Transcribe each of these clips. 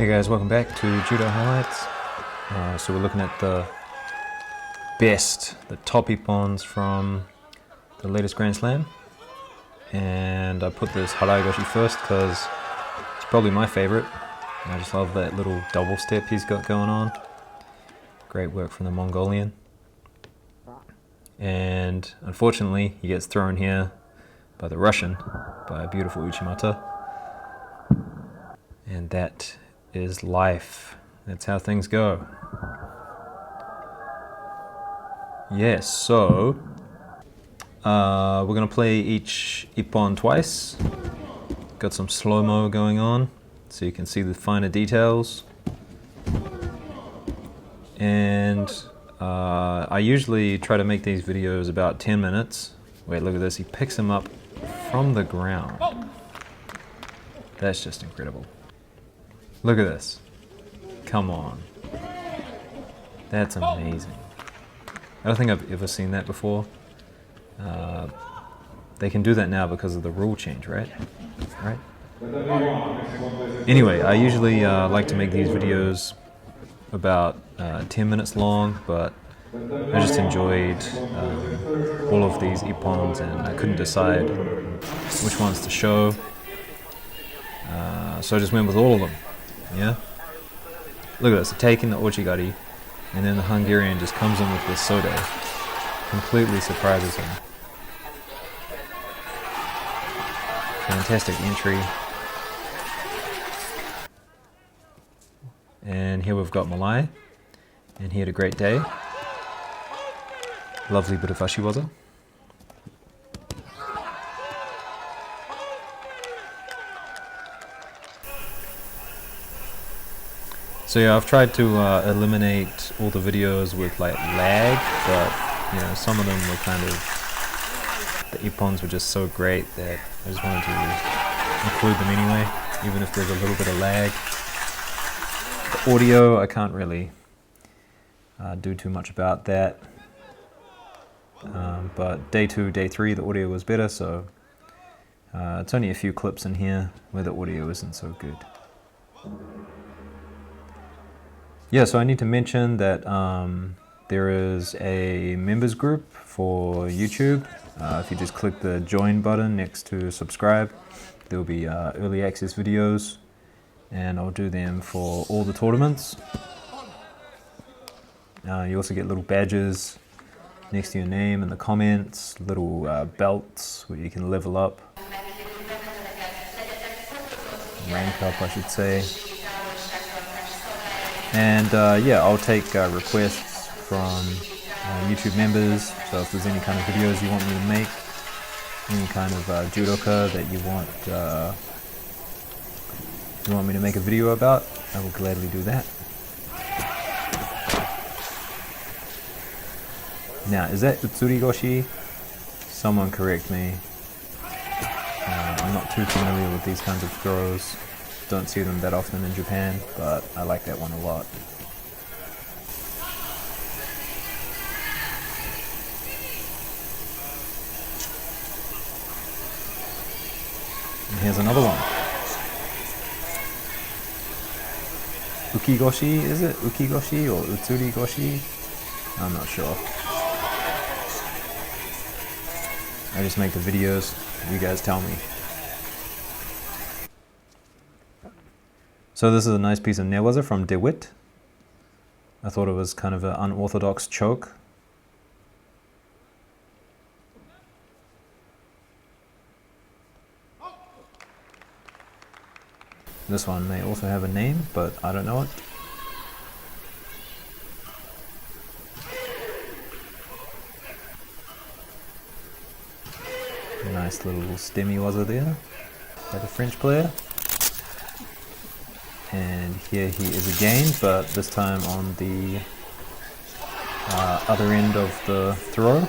Hey guys, welcome back to Judo Highlights. So we're looking at the top Ippons from the latest Grand Slam. And I put this Haraigoshi first because it's probably my favorite. I just love that little double step he's got going on. Great work from the Mongolian. And unfortunately, he gets thrown here by the Russian, by a beautiful Uchimata. And that is life. That's how things go. Yes, so we're gonna play each Ippon twice. Got some slow-mo going on, so you can see the finer details. And I usually try to make these videos about 10 minutes. Wait, look at this, he picks him up from the ground. That's just incredible. Look at this. Come on. That's amazing. I don't think I've ever seen that before. They can do that now because of the rule change, right? Right? Anyway, I usually like to make these videos about 10 minutes long, but I just enjoyed all of these Ippons and I couldn't decide which ones to show. So I just went with all of them. Yeah? Look at this, taking the Ochigari, and then the Hungarian just comes in with this Sode. Completely surprises him. Fantastic entry. And here we've got Malai, and he had a great day. Lovely bit of Ashiwaza. So yeah, I've tried to eliminate all the videos with like lag, but you know, some of them were kind of, the Ippons were just so great that I just wanted to include them anyway, even if there's a little bit of lag. The audio, I can't really do too much about that, but day 2, day 3, the audio was better, so it's only a few clips in here where the audio isn't so good. Yeah, so I need to mention that there is a members group for YouTube. If you just click the join button next to subscribe, there'll be early access videos, and I'll do them for all the tournaments. You also get little badges next to your name in the comments, little belts where you can level up, rank up I should say. And yeah, I'll take requests from YouTube members, so if there's any kind of videos you want me to make, any kind of Judoka that you want me to make a video about, I will gladly do that. Now, is that Utsurigoshi? Someone correct me. I'm not too familiar with these kinds of throws. Don't see them that often in Japan, but I like that one a lot. And here's another one. Ukigoshi, is it? Ukigoshi or Utsurigoshi? I'm not sure. I just make the videos, you guys tell me. So this is a nice piece of newaza from DeWitt. I thought it was kind of an unorthodox choke. This one may also have a name, but I don't know it. Nice little stemi-waza there by the French player. And here he is again, but this time on the other end of the throw.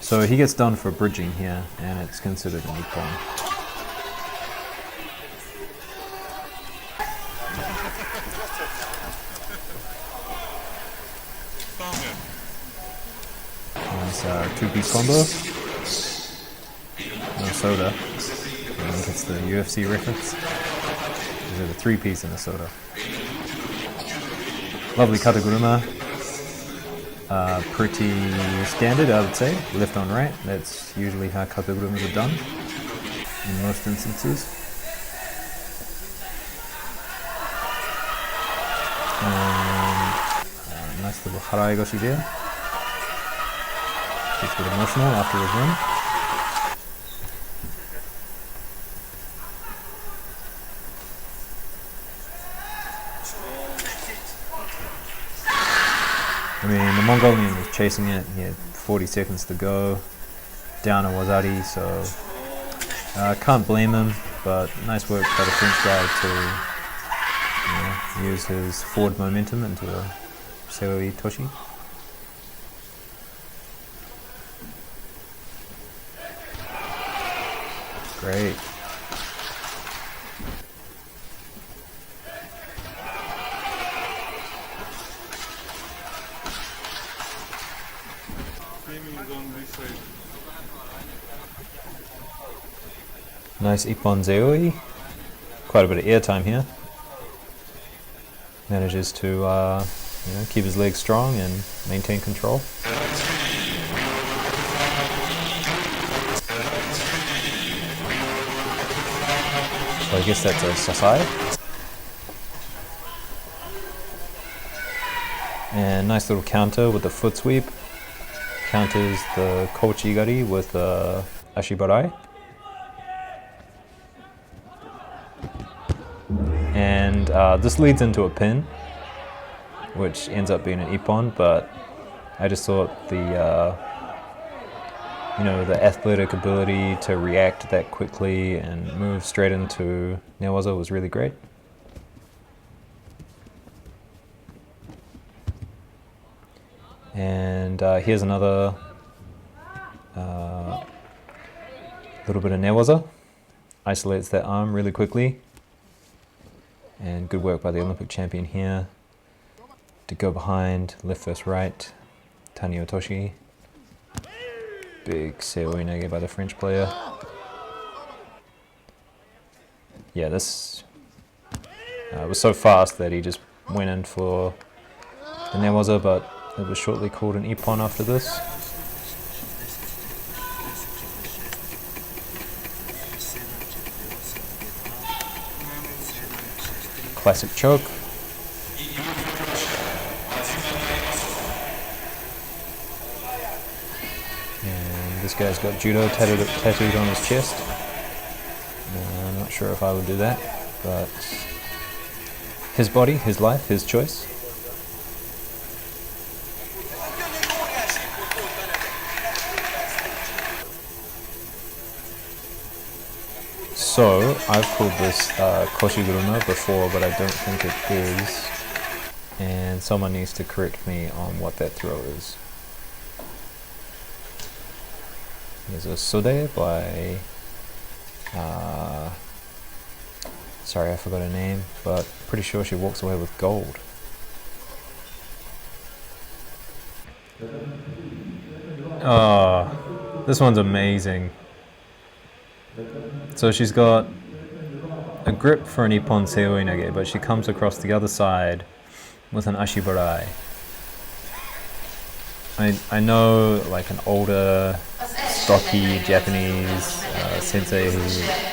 So he gets done for bridging here, and it's considered an Ippon. Nice two-piece combo. No soda. I think it's the UFC reference. Is it a 3-piece in a soda? Lovely kataguruma. Pretty standard, I would say. Left on right. That's usually how katagurumas are done in most instances. And nice little harai goshi there. Gets a bit emotional after his win. I mean, the Mongolian was chasing it. He had 40 seconds to go. Down a wazari, so can't blame him. But nice work by the French guy to use his forward momentum into a seoi toshi. Great. Nice Ippon Zeoi. Quite a bit of airtime here. Manages to keep his legs strong and maintain control. So I guess that's a sasai. And nice little counter with the foot sweep. Counters the kochigari with ashibarai. And this leads into a pin, which ends up being an ippon, but I just thought the athletic ability to react that quickly and move straight into newaza was really great. And here's another little bit of newaza. Isolates that arm really quickly. And good work by the Olympic champion here to go behind, left versus right, Tani Otoshi. Big seoi nage by the French player. Yeah, this was so fast that he just went in for the newaza, but it was shortly called an ippon after this. Classic choke. And this guy's got judo tattooed on his chest. I'm not sure if I would do that, but his body, his life, his choice. So, I've called this koshiguruma before, but I don't think it is. And someone needs to correct me on what that throw is. There's a sode by... sorry, I forgot her name, but pretty sure she walks away with gold. Oh, this one's amazing. So she's got a grip for an ippon seoi nage, but she comes across the other side with an ashibarai. I know like an older, stocky Japanese sensei who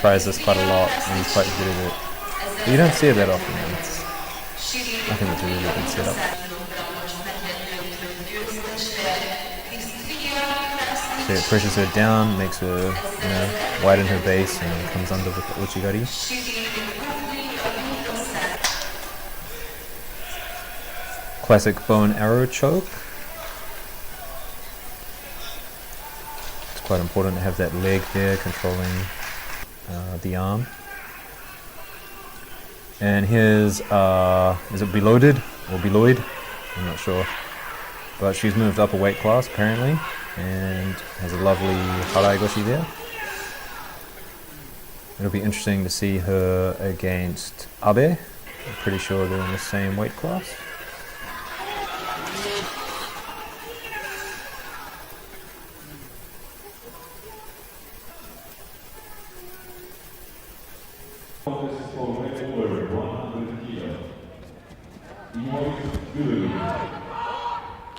tries this quite a lot and he's quite good at it. But you don't see it that often. I think it's a really good setup. So it presses her down, makes her, widen her base, and comes under with the ochigari. Classic bow and arrow choke. It's quite important to have that leg there controlling the arm. And here's, is it beloaded or beloyed? I'm not sure. But she's moved up a weight class apparently, and has a lovely harai goshi there. It'll be interesting to see her against Abe. I'm pretty sure they're in the same weight class.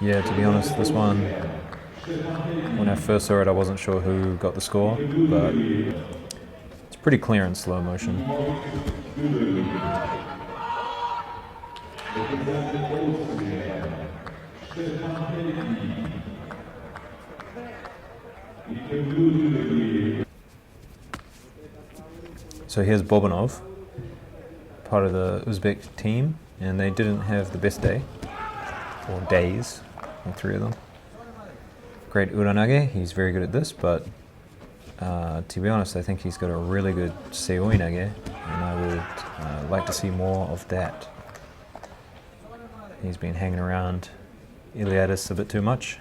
Yeah, to be honest, this one, when I first saw it, I wasn't sure who got the score, but it's pretty clear in slow motion. So here's Bobanov, part of the Uzbek team, and they didn't have the best day, or days, all three of them. Great uranage, he's very good at this, but to be honest, I think he's got a really good seoinage, and I would like to see more of that. He's been hanging around Iliadis a bit too much,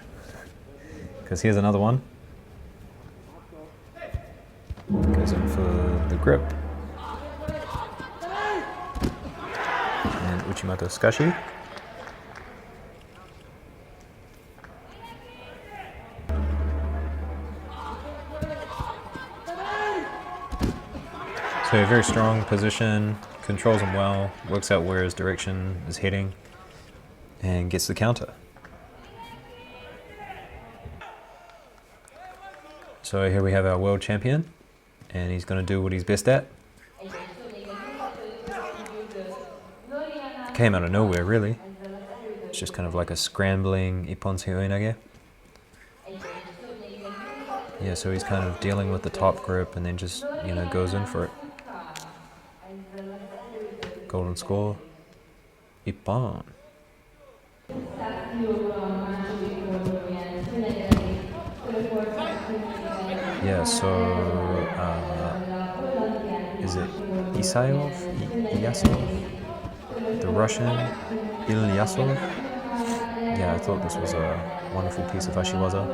because here's another one. Goes in for the grip. And Uchimoto Sukashi. So a very strong position, controls him well, works out where his direction is heading, and gets the counter. So here we have our world champion, and he's going to do what he's best at. Came out of nowhere, really. It's just kind of like a scrambling Ippon seoinage. Yeah, so he's kind of dealing with the top grip and then just, goes in for it. Golden score, Ippon. Yeah, so is it Ilyasov? The Russian Ilyasov? Yeah, I thought this was a wonderful piece of Ashiwaza.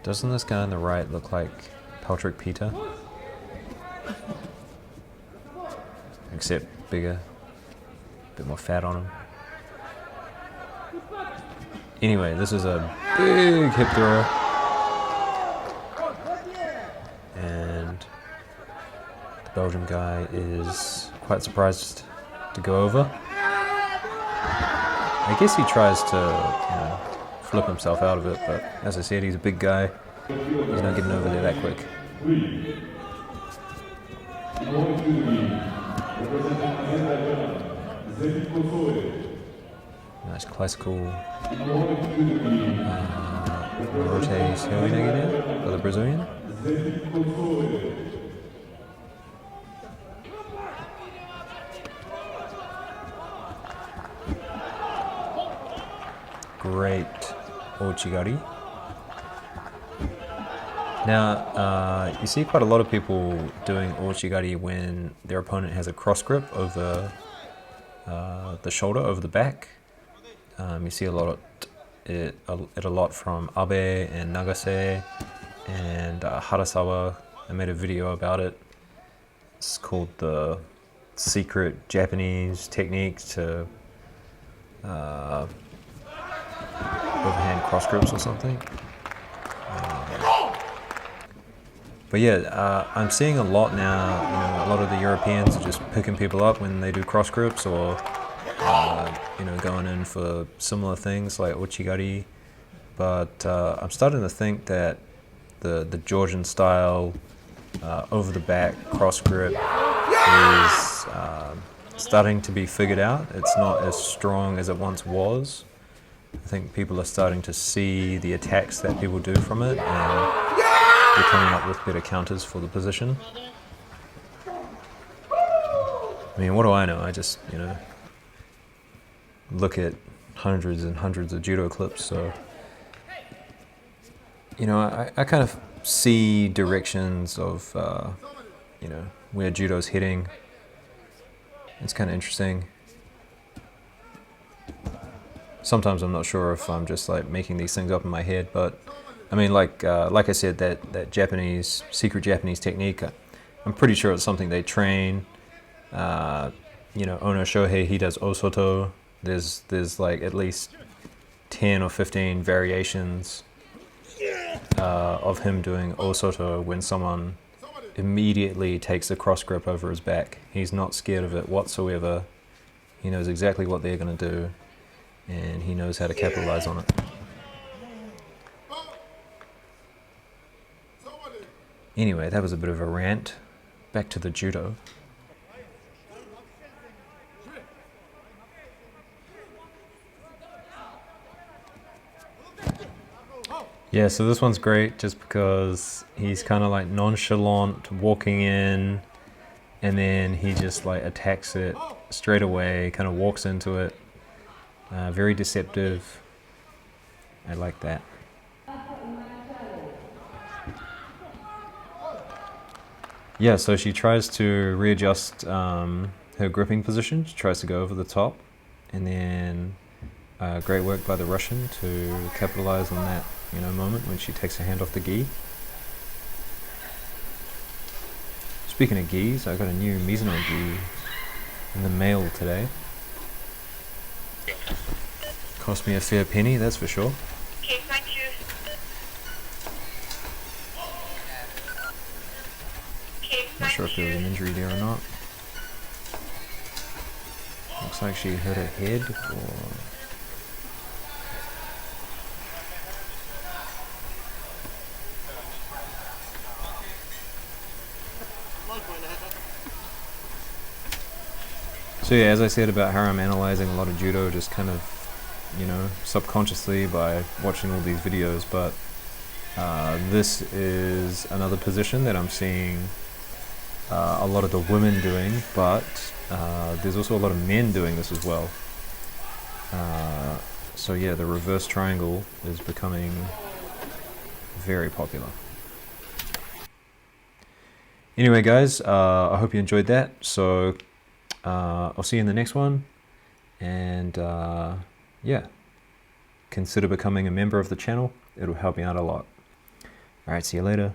Doesn't this guy on the right look like Patrick Peter? Except bigger, a bit more fat on him. Anyway, this is a big hip thrower. And the Belgian guy is quite surprised to go over. I guess he tries to, flip himself out of it, but as I said, he's a big guy. He's not getting over there that quick. Nice classical Maruyama there for the Brazilian. Great Ochigari. Now, you see quite a lot of people doing Ochigari when their opponent has a cross grip over the shoulder, over the back. You see a lot from Abe and Nagase and Harasawa. I made a video about it. It's called the secret Japanese technique to overhand cross grips or something. But yeah, I'm seeing a lot now, a lot of the Europeans are just picking people up when they do cross grips or, going in for similar things like Ochigari. But I'm starting to think that the Georgian style over the back cross grip is starting to be figured out. It's not as strong as it once was. I think people are starting to see the attacks that people do from it, and they're coming up with better counters for the position. I mean, what do I know? I just, look at hundreds and hundreds of judo clips, so, I kind of see directions of, where judo's heading. It's kind of interesting. Sometimes I'm not sure if I'm just like making these things up in my head, but I mean, like I said, that Japanese, secret Japanese technique, I'm pretty sure it's something they train. Ono Shohei, he does Osoto. There's like at least 10 or 15 variations of him doing Osoto when someone immediately takes the cross grip over his back. He's not scared of it whatsoever. He knows exactly what they're going to do, and he knows how to capitalize on it. Anyway, that was a bit of a rant. Back to the judo. Yeah, so this one's great just because he's kind of like nonchalant walking in, and then he just like attacks it straight away, kind of walks into it. Very deceptive. I like that. Yeah, so she tries to readjust her gripping position. She tries to go over the top, and then great work by the Russian to capitalize on that, moment when she takes her hand off the gi. Speaking of gis, I got a new Mizuno gi in the mail today. Cost me a fair penny, that's for sure. Okay, thank you. Okay, Not sure if there was an injury there or not. Looks like she hurt her head, or... So yeah, as I said about how I'm analyzing a lot of judo, just kind of, subconsciously by watching all these videos, but this is another position that I'm seeing a lot of the women doing, but there's also a lot of men doing this as well. So yeah, the reverse triangle is becoming very popular. Anyway guys, I hope you enjoyed that. So I'll see you in the next one, and yeah, consider becoming a member of the channel. It'll help me out a lot. Alright, see you later.